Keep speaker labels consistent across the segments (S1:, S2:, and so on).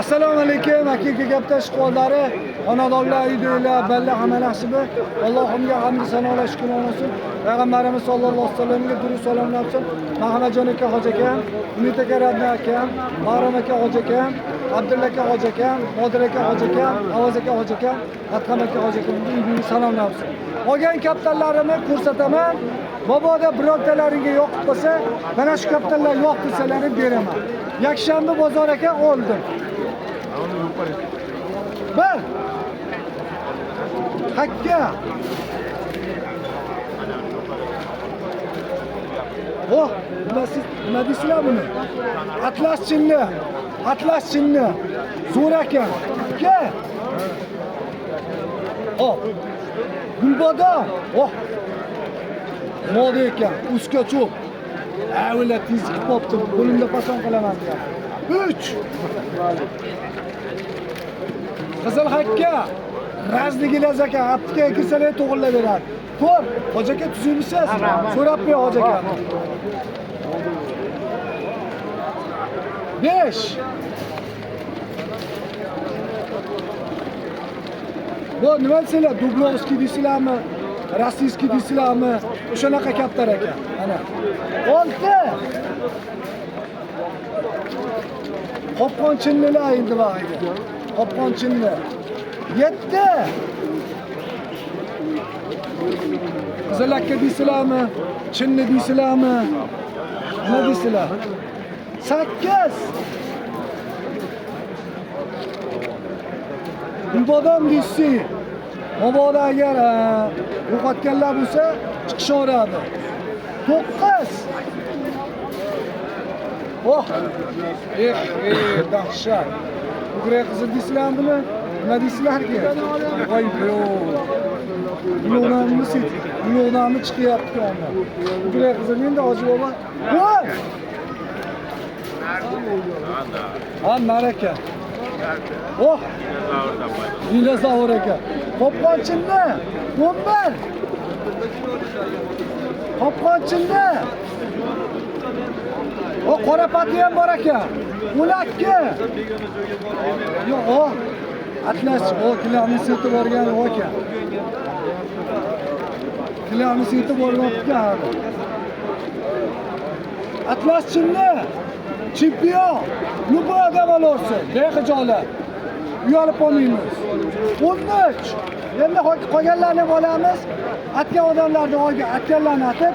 S1: Assalomu alaykum, hakiki gapda ishqo'llari, xonadonlar, uydagilar, balla hamma yaxshimi? Allohimga hamd sanolar shukr olsin. Payg'ambarimiz sollallohu alayhi vasallamga durud salomlar olsun. Mahamajon aka, hoji akam, Umid aka, Radna akam, Bahrom aka, hoji akam, Abdulla aka, hoji akam, Nodir aka, hoji akam, Avaz aka, hoji akam, Atqam aka, hoji akamga uyga salomlar olsun. Olgan kaptallarimni ko'rsataman. Mabodo birortalaringa yoqib qolsa, mana shu kaptallar yo'q desalarini beraman. Yakshanba bozor aka oldim. Bir. Hakka. Oh, nima deysizlar buni? Atlas chinni. Atlas chinni. Zo'r ekan. Ke. Oh. Gulbodom. Oh. Moda ekan. Uska cho'p. Avvela tizib qopti. Qo'limda qachon qilaman degan. 3. Qizil hakka. Razligilar aka, aptikaga kirsalar to'g'rilab beradi. Ko'r, hoji aka tuzilmisiz? So'rab ber hoji aka. 5. Bu nima deysizlar? Dublovskiy deysizlarmi? Rossiyskiy deysizlarmi? O'shanaqa kaptar ekan. Mana. 6. Qopqon chinnilar endi vaqtida. Qopqon chinni. 7. Qizil akka deysizlarmi? Chinni deysizlarmi? Nima deysizlar? 8. Gulbodom deysiz. Mabodo agar yo'qotganlar bo'lsa, chiqishaveradi. 9. Oh! Dahshat. Bugrey qizil deysizlarmi buni? Nima deysizlarki? Voy yo'q. Yo'qlarni sit. Yo'qlarni chiqyapti onda. Bugrey qizil endi hoji bobo. Voy! Ha, maraka. Oh! Dinozavr ekan. Qopqonchinni. 11. Qopqonchinni. O qora pati ham bor ekan. 12. Yo'q, o. Atlas, o kilarni setib borgan ekan. Kilarni setib borgan ekan. Atlas chinni. Chempion. Nubo odam olursa, behijolat. Uyalib qolmaymiz. 13. Endi qolganlarni olamiz. Atgan odamlarni olgan, atganlarni atib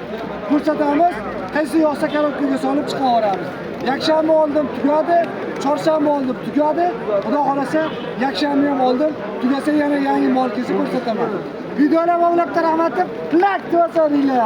S1: ko'rsatamiz. Qaysi yoqsa karobkaga solib chiqaveramiz. Yakshanba oldim, tugadi. Chorshanba oldim, tugadi. Xudo xolasa, yakshanba ham oldim. Tugasa yana yangi mol kelsa ko'rsataman. Videoni davomlab rahmat deb, like to'saringlar.